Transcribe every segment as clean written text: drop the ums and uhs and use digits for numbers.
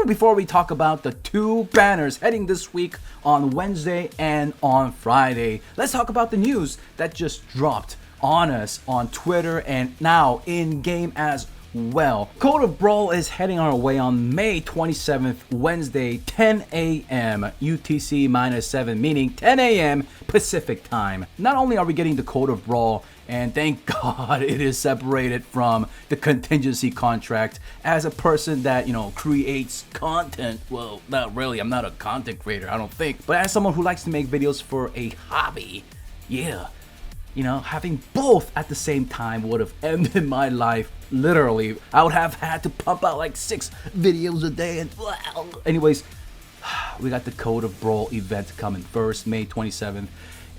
before we talk about the two banners heading this week on Wednesday and on Friday, let's talk about the news that just dropped on us on Twitter and now in game as well. Code of Brawl is heading our way on May 27th, Wednesday, 10 a.m. UTC -7, meaning 10 a.m. Pacific time. Not only are we getting the Code of Brawl, and thank God it is separated from the Contingency contract. As a person that, creates content, well, not really, I'm not a content creator, I don't think, but as someone who likes to make videos for a hobby, yeah, having both at the same time would have ended my life. Literally, I would have had to pump out like 6 videos a day and anyways, we got the Code of Brawl event coming first, May 27th.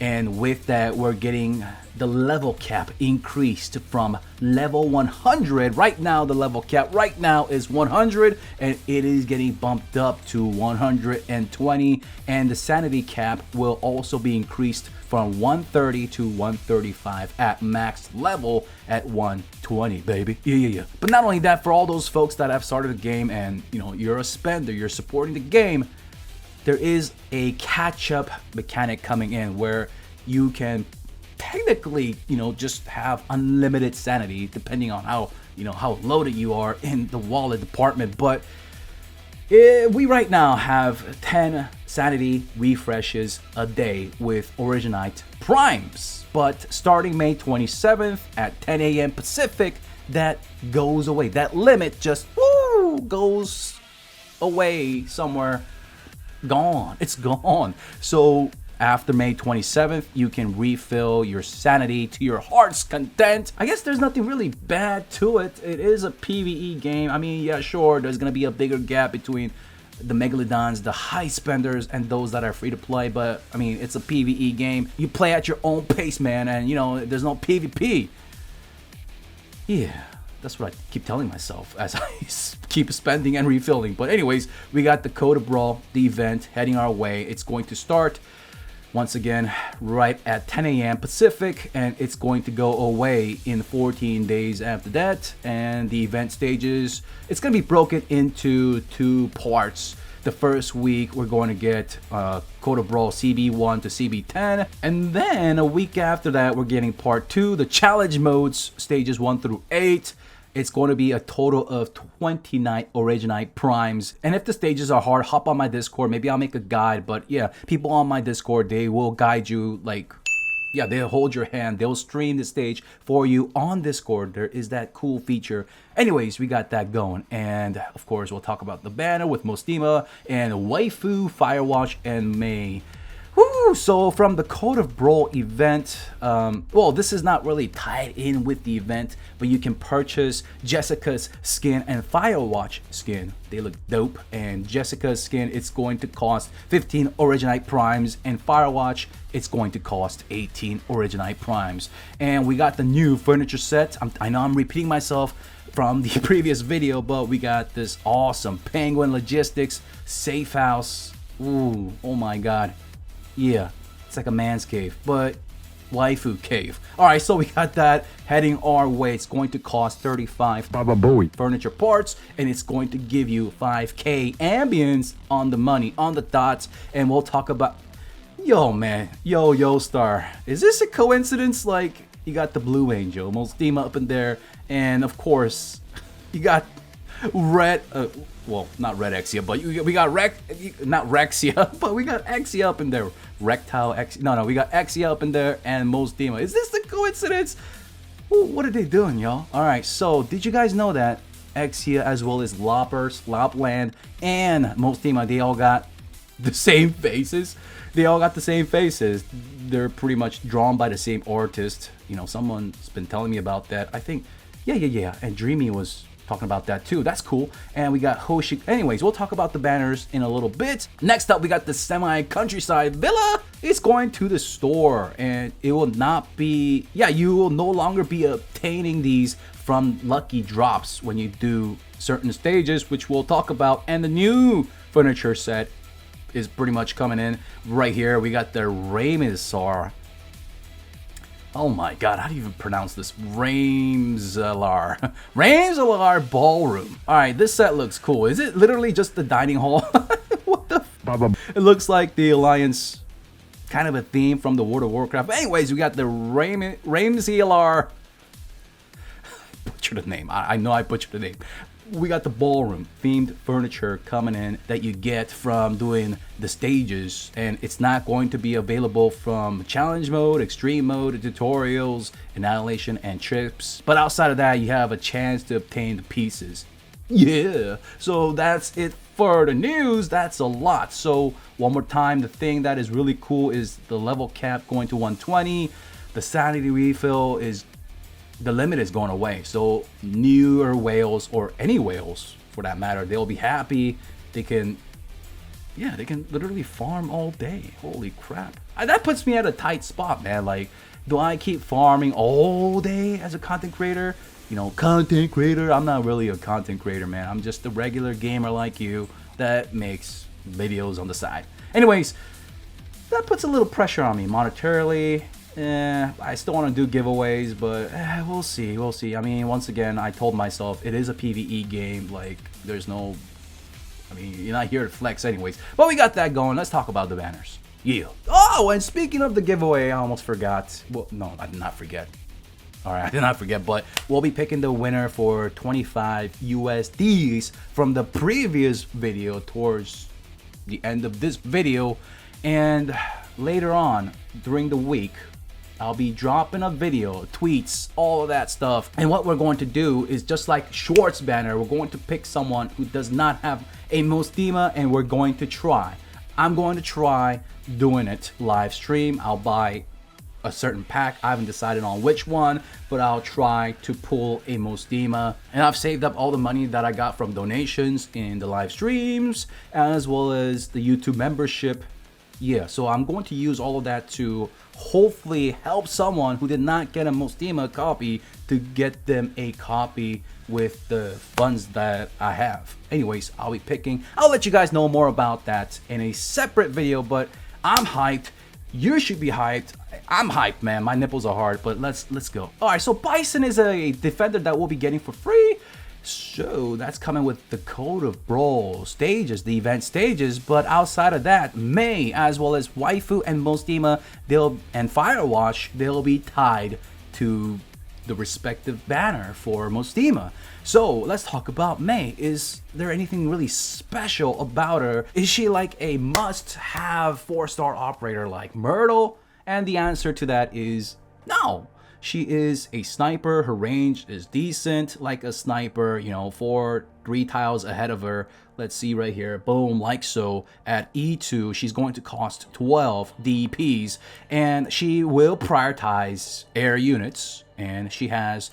And with that, we're getting the level cap increased from level 100. Right now, the level cap right now is 100, and it is getting bumped up to 120. And the sanity cap will also be increased from 130 to 135 at max level at 120, baby. Yeah. But not only that, for all those folks that have started the game and, you're a spender, you're supporting the game, there is a catch-up mechanic coming in where you can technically, just have unlimited sanity depending on how loaded you are in the wallet department. But we right now have 10 sanity refreshes a day with Arknights Primes. But starting May 27th at 10 a.m. Pacific, that goes away. That limit just goes away somewhere. Gone. It's gone. So after May 27th, you can refill your sanity to your heart's content. I guess there's nothing really bad to it. It is a PvE game. I mean, yeah, sure, there's gonna be a bigger gap between the megalodons, the high spenders, and those that are free to play. But I mean, it's a PvE game. You play at your own pace, man, and there's no PvP. Yeah. That's what I keep telling myself as I keep spending and refilling. But anyways, we got the Code of Brawl, the event heading our way. It's going to start once again right at 10 a.m. Pacific, and it's going to go away in 14 days after that. And the event stages, it's going to be broken into 2 parts. The first week, we're going to get Code of Brawl CB1 to CB10. And then a week after that, we're getting part 2, the challenge modes, stages 1 through 8. It's going to be a total of 29 Arknights Primes. And if the stages are hard, hop on my Discord. Maybe I'll make a guide. But yeah, people on my Discord, they will guide you like... Yeah, they'll hold your hand. They'll stream the stage for you on Discord. There is that cool feature. Anyways, we got that going. And, of course, we'll talk about the banner with Mostima and Waifu, Firewatch, and May. Woo! So, from the Code of Brawl event, well, this is not really tied in with the event, but you can purchase Jessica's skin and Firewatch skin. They look dope. And Jessica's skin, it's going to cost 15 Arknights Primes, and Firewatch, it's going to cost 18 Arknights Primes. And we got the new furniture set. I know I'm repeating myself from the previous video, but we got this awesome Penguin Logistics safe house. Ooh, oh my god. Yeah, it's like a man's cave, but waifu cave. Alright, so we got that heading our way. It's going to cost 35 Baba Booey furniture parts, and it's going to give you 5k ambience on the money, on the dots. And we'll talk about... Yo, man. Yo, Star. Is this a coincidence? Like, you got the Blue Angel, Mostima up in there, and of course, you got Red... well, not Red Exia, but we got not Rexia, but we got Exia up in there. Rectile Exia. No, we got Exia up in there and Mostima. Is this the coincidence? Ooh, what are they doing, y'all? Alright, so did you guys know that Exia as well as Loppers, Lopland, and Mostima, they all got the same faces? They all got the same faces. They're pretty much drawn by the same artist. Someone's been telling me about that. I think, yeah. And Dreamy was talking about that too. That's cool. And we got Hoshi. Anyways, we'll talk about the banners in a little bit. Next up, we got the semi-countryside villa. It's going to the store, and it will not be... Yeah, you will no longer be obtaining these from lucky drops when you do certain stages, which we'll talk about. And the new furniture set is pretty much coming in right here. We got the Raymizar Oh my god, how do you even pronounce this? Ramzalar. Ramzalar Ballroom. Alright, this set looks cool. Is it literally just the dining hall? What the f? It looks like the Alliance, kind of a theme from the World of Warcraft. But anyways, we got the Ramzalar. Butchered the name. I know I butchered the name. We got the ballroom themed furniture coming in that you get from doing the stages, and it's not going to be available from challenge mode, extreme mode, tutorials, annihilation, and trips. But outside of that, you have a chance to obtain the pieces. Yeah, so that's it for the news. That's a lot. So one more time, the thing that is really cool is the level cap going to 120. The sanity refill is, the limit is going away. So newer whales, or any whales for that matter, they'll be happy. They can, yeah, they can literally farm all day. Holy crap. That puts me at a tight spot, man. Like, do I keep farming all day as a content creator? You know, content creator. I'm not really a content creator, man. I'm just a regular gamer like you that makes videos on the side. Anyways, that puts a little pressure on me monetarily. I still want to do giveaways, but we'll see. We'll see. I mean, once again, I told myself it is a PvE game. Like, there's no, I mean, you're not here to flex anyways. But we got that going. Let's talk about the banners. Yeah. Oh, and speaking of the giveaway, I almost forgot. Well, no, I did not forget. All right, I did not forget, but we'll be picking the winner for 25 USDs from the previous video towards the end of this video. And later on during the week, I'll be dropping a video, tweets, all of that stuff. And what we're going to do is, just like Schwartz banner, we're going to pick someone who does not have a Mostima, and we're going to try. I'm going to try doing it live stream. I'll buy a certain pack. I haven't decided on which one, but I'll try to pull a Mostima. And I've saved up all the money that I got from donations in the live streams, as well as the YouTube membership. Yeah, so I'm going to use all of that to hopefully help someone who did not get a Mostima copy to get them a copy with the funds that I have. Anyways, I'll be picking. I'll let you guys know more about that in a separate video, but I'm hyped. You should be hyped. I'm hyped, man. My nipples are hard, but let's go. All right, so Bison is a defender that we'll be getting for free. So that's coming with the Code of Brawl stages, the event stages. But outside of that, May, as well as Waifu and Mostima, and Firewatch, they'll be tied to the respective banner for Mostima. So let's talk about May. Is there anything really special about her? Is she like a must-have 4-star operator like Myrtle? And the answer to that is no. She is a sniper. Her range is decent, like a sniper, you know, 3 tiles ahead of her. Let's see right here. Boom, like so. At E2, she's going to cost 12 DPs, and she will prioritize air units, and she has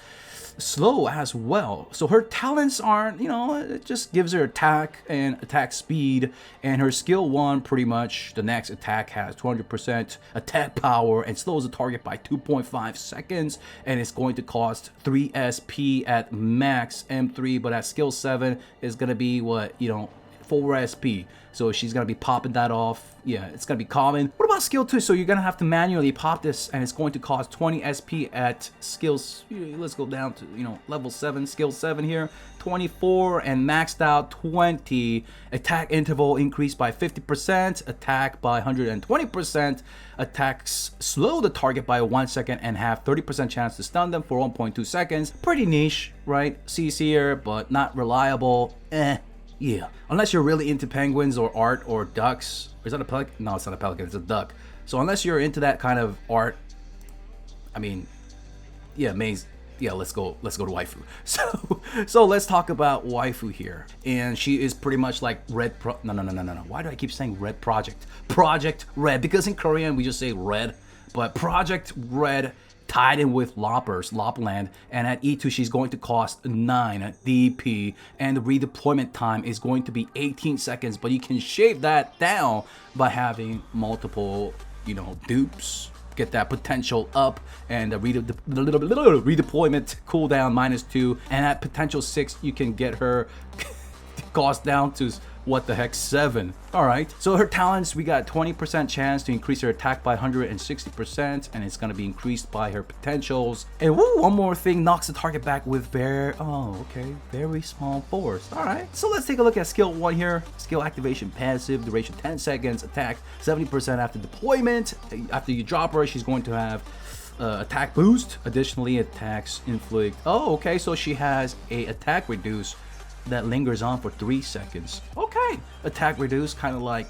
slow as well. So her talents aren't, you know, it just gives her attack and attack speed, and her skill 1 pretty much, the next attack has 200% attack power and slows the target by 2.5 seconds, and it's going to cost 3 SP at max M3, but at skill 7 is going to be what, you know, 4 SP. So she's gonna be popping that off. Yeah, it's gonna be common. What about skill 2? So you're gonna have to manually pop this, and it's going to cost 20 SP at skills. Let's go down to, you know, level 7, skill 7 here. 24 and maxed out 20. Attack interval increased by 50%. Attack by 120%. Attacks slow the target by 1 second and have 30% chance to stun them for 1.2 seconds. Pretty niche, right? C-tier, but not reliable. Yeah, unless you're really into penguins or art or ducks. Is that a pelican? No, it's not a pelican, it's a duck. So unless you're into that kind of art, I mean, yeah, May's, yeah, let's go to waifu. So let's talk about waifu here. And she is pretty much like red no. Why do I keep saying red project? Project Red, because in Korean we just say red, but Project Red tied in with Lopland, and at E2 she's going to cost 9 DP, and the redeployment time is going to be 18 seconds, but you can shave that down by having multiple, you know, dupes, get that potential up, and the redeployment cooldown -2, and at potential 6 you can get her cost down to What the heck, 7. Alright, so her talents, we got 20% chance to increase her attack by 160%, and it's gonna be increased by her potentials. And woo, one more thing, knocks the target back with very small force. Alright, so let's take a look at skill 1 here. Skill activation passive, duration 10 seconds, attack 70% after deployment. After you drop her, she's going to have attack boost. Additionally, attacks inflict. Oh, okay, so she has a attack reduce that lingers on for 3 seconds. Okay, attack reduce, kind of like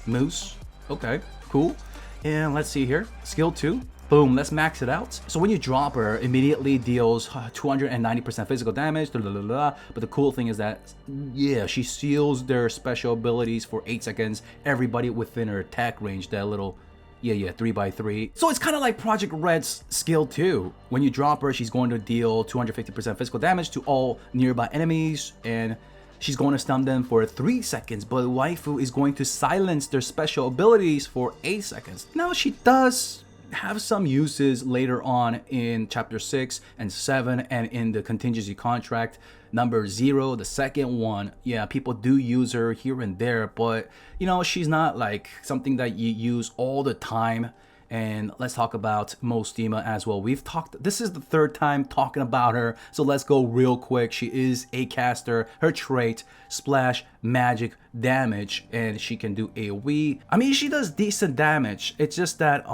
Moose. Okay, cool. And let's see here, skill 2. Boom, let's max it out. So when you drop her, immediately deals 290% physical damage, but the cool thing is that, yeah, she seals their special abilities for 8 seconds, everybody within her attack range, that little 3x3. So it's kind of like Project Red's skill 2. When you drop her, she's going to deal 250% physical damage to all nearby enemies, and she's going to stun them for 3 seconds, but waifu is going to silence their special abilities for 8 seconds. Now she does have some uses later on in chapter 6 and 7 and in the contingency contract number 0, the second one. Yeah, people do use her here and there, but you know, she's not like something that you use all the time. And let's talk about Mostima as well. This is the 3rd time talking about her, so let's go real quick. She is a caster. Her trait, splash magic damage, and she can do AoE. I mean, she does decent damage. It's just that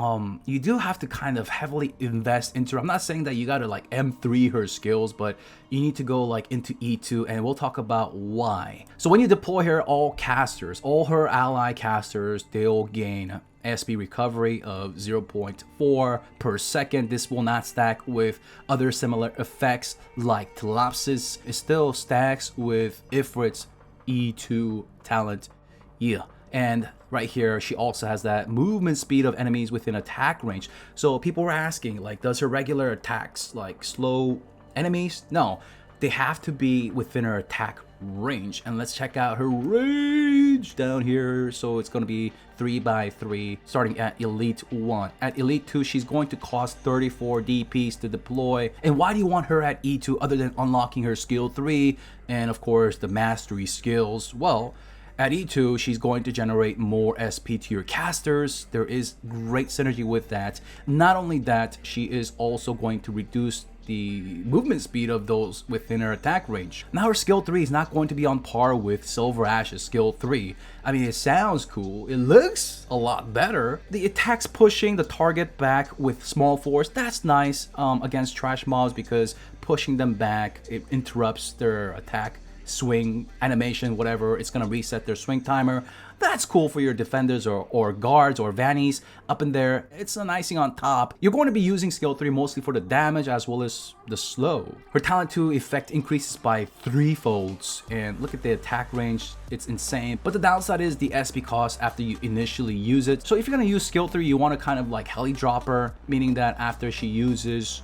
you do have to kind of heavily invest into her. I'm not saying that you gotta like M3 her skills, but you need to go like into E2, and we'll talk about why. So when you deploy her, all casters, all her ally casters, they'll gain SP recovery of 0.4 per second. This will not stack with other similar effects like Telopsis. It still stacks with Ifrit's E2 talent. Yeah, and right here she also has that movement speed of enemies within attack range. So people were asking, like, does her regular attacks like slow enemies? No, they have to be within her attack range. And let's check out her range down here. So it's going to be 3x3 starting at Elite 1. At Elite 2, she's going to cost 34 DPs to deploy. And why do you want her at E2 other than unlocking her skill 3 and of course the mastery skills? Well, at E2, she's going to generate more SP to your casters. There is great synergy with that. Not only that, she is also going to reduce the movement speed of those within her attack range. Now her skill 3 is not going to be on par with Silver Ash's skill 3. I mean, it sounds cool, it looks a lot better. The attacks pushing the target back with small force, that's nice against trash mobs, because pushing them back, it interrupts their attack swing animation, whatever. It's gonna reset their swing timer. That's cool for your defenders or guards or vannies up in there. It's an icing on top. You're going to be using skill 3 mostly for the damage as well as the slow. Her talent 2 effect increases by 3-folds, and look at the attack range, it's insane. But the downside is the SP cost after you initially use it. So if you're gonna use skill 3, you want to kind of like heli drop her, meaning that after she uses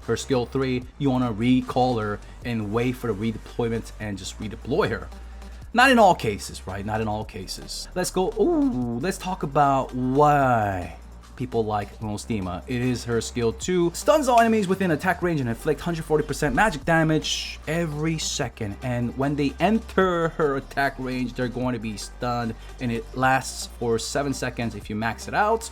her skill 3, you want to recall her and wait for the redeployment and just redeploy her. Not in all cases, right? Not in all cases. Let's go. Ooh, let's talk about why people like Mostima. It is her skill 2. Stuns all enemies within attack range and inflict 140% magic damage every second. And when they enter her attack range, they're going to be stunned, and it lasts for 7 seconds if you max it out.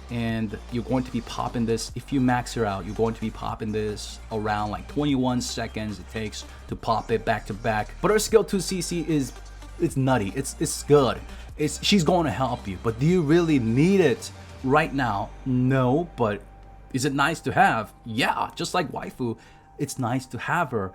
And you're going to be popping this, if you max her out, you're going to be popping this around like 21 seconds it takes to pop it back to back. But her skill 2 CC is, it's nutty, it's good. She's going to help you, but do you really need it right now? No, but is it nice to have? Yeah, just like waifu, it's nice to have her.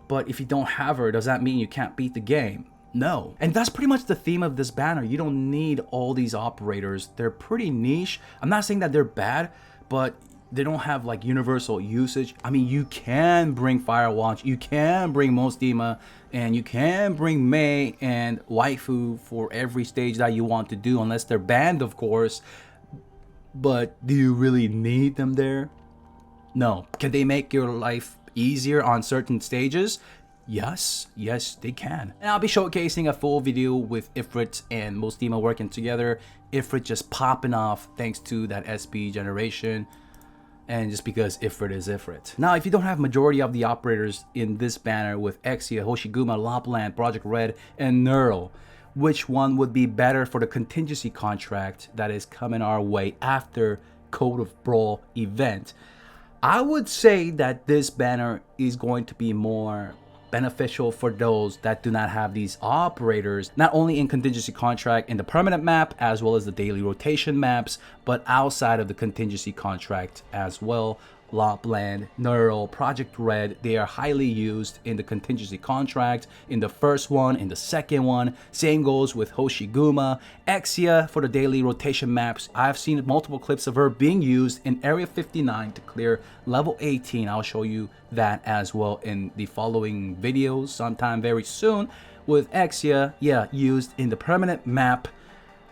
But if you don't have her, does that mean you can't beat the game? No. And that's pretty much the theme of this banner. You don't need all these operators. They're pretty niche. I'm not saying that they're bad, but they don't have like universal usage. I mean, you can bring Firewatch, you can bring Mostima, and you can bring Mei and waifu for every stage that you want to do, unless they're banned, of course. But do you really need them there? No. Can they make your life easier on certain stages? Yes, they can. And I'll be showcasing a full video with Ifrit and Mostima working together. Ifrit just popping off thanks to that SP generation, and just because Ifrit is Ifrit. Now, if you don't have majority of the operators in this banner with Exia, Hoshiguma, Lopland, Project Red, and Neural, which one would be better for the contingency contract that is coming our way after Code of Brawl event. I would say that this banner is going to be more beneficial for those that do not have these operators, not only in contingency contract in the permanent map as well as the daily rotation maps, but outside of the contingency contract as well. Lopland, Neural, Project Red, they are highly used in the contingency contract, in the first one, in the second one. Same goes with Hoshiguma. Exia for the daily rotation maps. I've seen multiple clips of her being used in Area 59 to clear level 18. I'll show you that as well in the following videos sometime very soon. With Exia, yeah, used in the permanent map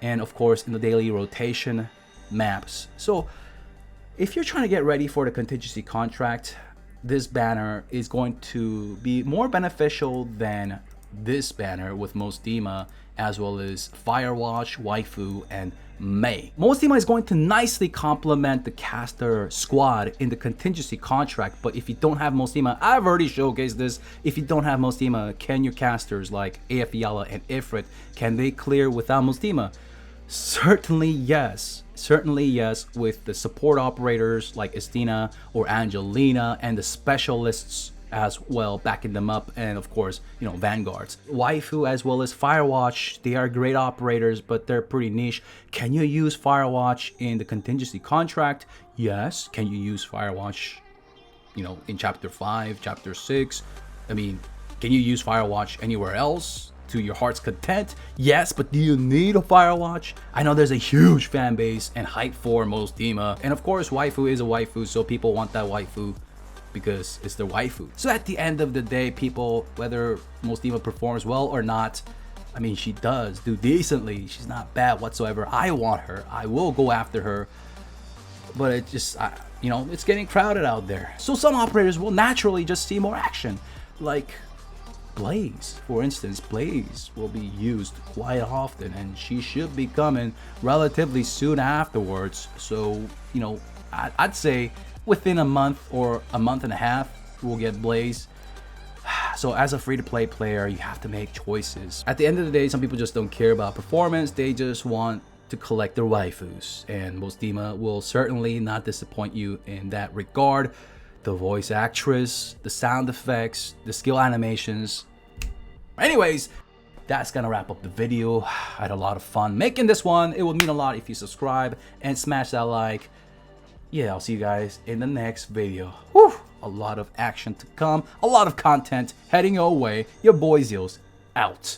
and of course in the daily rotation maps. So if you're trying to get ready for the contingency contract, this banner is going to be more beneficial than this banner with Mostima, as well as Firewatch, Waifu, and Mei. Mostima is going to nicely complement the caster squad in the contingency contract, but if you don't have Mostima, I've already showcased this, if you don't have Mostima, can your casters like AF Yala and Ifrit, can they clear without Mostima? Certainly yes. Certainly yes, with the support operators like Estina or Angelina and the specialists as well backing them up, and of course, you know, vanguards. Waifu as well as Firewatch, they are great operators, but they're pretty niche. Can you use Firewatch in the contingency contract? Yes. Can you use Firewatch, you know, in chapter 5, chapter 6? I mean, can you use Firewatch anywhere else to your heart's content? Yes, but do you need a Firewatch? I know there's a huge fan base and hype for Mostima, and of course waifu is a waifu, so people want that waifu because it's their waifu. So at the end of the day, people, whether Mostima performs well or not, I mean, she does do decently. She's not bad whatsoever. I want her. I will go after her, but it just, you know, it's getting crowded out there. So some operators will naturally just see more action, like Blaze, for instance. Blaze will be used quite often, and she should be coming relatively soon afterwards. So, you know, I'd say within a month or a month and a half, we'll get Blaze. So as a free-to-play player, you have to make choices. At the end of the day, some people just don't care about performance. They just want to collect their waifus, and Mostima will certainly not disappoint you in that regard. The voice actress, the sound effects, the skill animations. Anyways, that's gonna wrap up the video. I had a lot of fun making this one. It would mean a lot if you subscribe and smash that like. Yeah, I'll see you guys in the next video. Whew, a lot of action to come, a lot of content heading your way. Your boy Zeals out.